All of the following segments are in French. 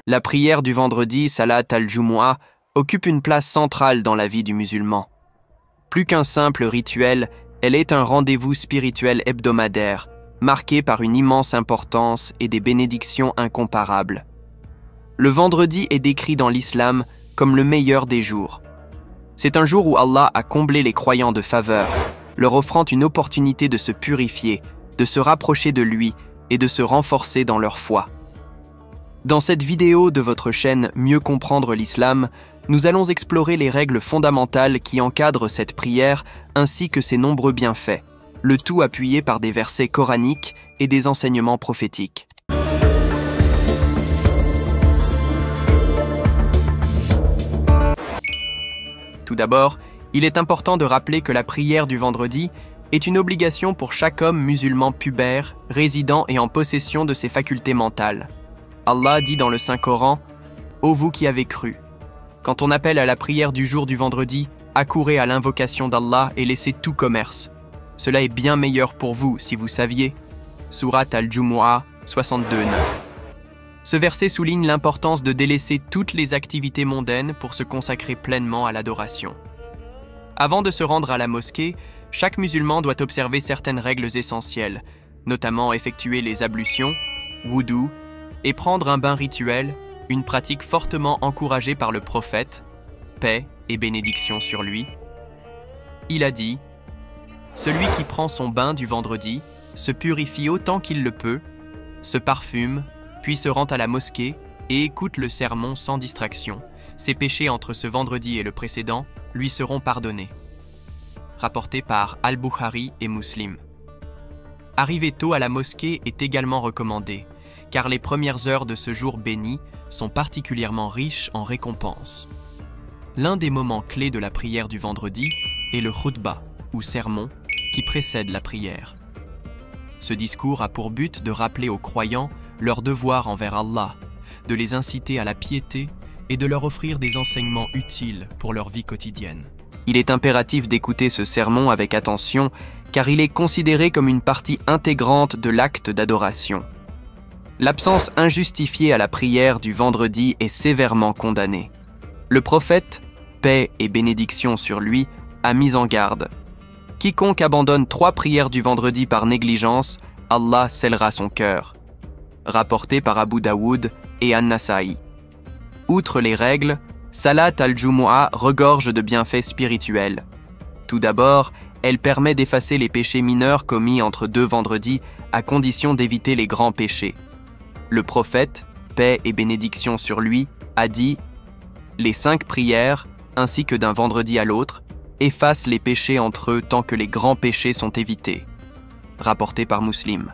La prière du vendredi, Salat al-Jumu'ah, occupe une place centrale dans la vie du musulman. Plus qu'un simple rituel, elle est un rendez-vous spirituel hebdomadaire, marqué par une immense importance et des bénédictions incomparables. Le vendredi est décrit dans l'islam comme le meilleur des jours. C'est un jour où Allah a comblé les croyants de faveur, leur offrant une opportunité de se purifier, de se rapprocher de lui et de se renforcer dans leur foi. Dans cette vidéo de votre chaîne Mieux comprendre l'islam, nous allons explorer les règles fondamentales qui encadrent cette prière ainsi que ses nombreux bienfaits, le tout appuyé par des versets coraniques et des enseignements prophétiques. Tout d'abord, il est important de rappeler que la prière du vendredi est une obligation pour chaque homme musulman pubère, résidant et en possession de ses facultés mentales. Allah dit dans le Saint-Coran « Ô vous qui avez cru ». Quand on appelle à la prière du jour du vendredi, accourez à l'invocation d'Allah et laissez tout commerce. Cela est bien meilleur pour vous si vous saviez. Surat al-Jumu'ah 62:9. Ce verset souligne l'importance de délaisser toutes les activités mondaines pour se consacrer pleinement à l'adoration. Avant de se rendre à la mosquée, chaque musulman doit observer certaines règles essentielles, notamment effectuer les ablutions, wudu, et prendre un bain rituel, une pratique fortement encouragée par le prophète, paix et bénédiction sur lui. Il a dit « Celui qui prend son bain du vendredi se purifie autant qu'il le peut, se parfume, puis se rend à la mosquée et écoute le sermon sans distraction. Ses péchés entre ce vendredi et le précédent lui seront pardonnés. » Rapporté par Al-Bukhari et Muslim. Arriver tôt à la mosquée est également recommandé, car les premières heures de ce jour béni sont particulièrement riches en récompenses. L'un des moments clés de la prière du vendredi est le khutbah, ou sermon, qui précède la prière. Ce discours a pour but de rappeler aux croyants leur devoir envers Allah, de les inciter à la piété et de leur offrir des enseignements utiles pour leur vie quotidienne. Il est impératif d'écouter ce sermon avec attention, car il est considéré comme une partie intégrante de l'acte d'adoration. L'absence injustifiée à la prière du vendredi est sévèrement condamnée. Le prophète, paix et bénédiction sur lui, a mis en garde. Quiconque abandonne 3 prières du vendredi par négligence, Allah scellera son cœur. Rapporté par Abu Daoud et An-Nasa'i. Outre les règles, Salat al-Jumu'ah regorge de bienfaits spirituels. Tout d'abord, elle permet d'effacer les péchés mineurs commis entre 2 vendredis à condition d'éviter les grands péchés. Le prophète, paix et bénédiction sur lui, a dit « Les 5 prières, ainsi que d'un vendredi à l'autre, effacent les péchés entre eux tant que les grands péchés sont évités. » Rapporté par Muslim.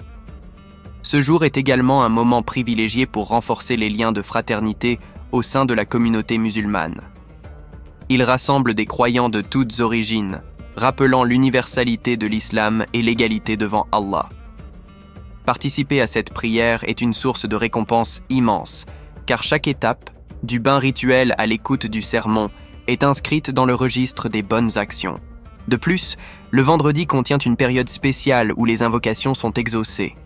Ce jour est également un moment privilégié pour renforcer les liens de fraternité au sein de la communauté musulmane. Il rassemble des croyants de toutes origines, rappelant l'universalité de l'islam et l'égalité devant Allah. Participer à cette prière est une source de récompense immense, car chaque étape, du bain rituel à l'écoute du sermon, est inscrite dans le registre des bonnes actions. De plus, le vendredi contient une période spéciale où les invocations sont exaucées.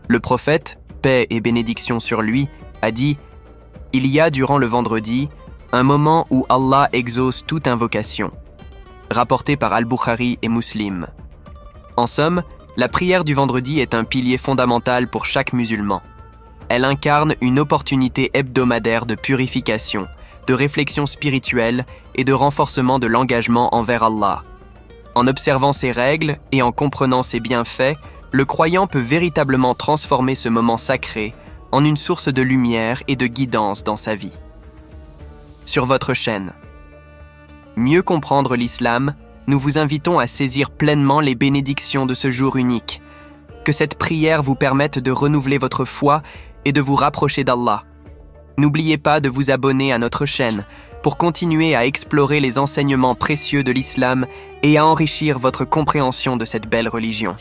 Le prophète, paix et bénédiction sur lui, a dit « Il y a durant le vendredi un moment où Allah exauce toute invocation. » Rapporté par Al-Bukhari et Muslim. En somme, la prière du vendredi est un pilier fondamental pour chaque musulman. Elle incarne une opportunité hebdomadaire de purification, de réflexion spirituelle et de renforcement de l'engagement envers Allah. En observant ces règles et en comprenant ses bienfaits, le croyant peut véritablement transformer ce moment sacré en une source de lumière et de guidance dans sa vie. Sur votre chaîne Mieux comprendre l'islam, nous vous invitons à saisir pleinement les bénédictions de ce jour unique. Que cette prière vous permette de renouveler votre foi et de vous rapprocher d'Allah. N'oubliez pas de vous abonner à notre chaîne pour continuer à explorer les enseignements précieux de l'islam et à enrichir votre compréhension de cette belle religion.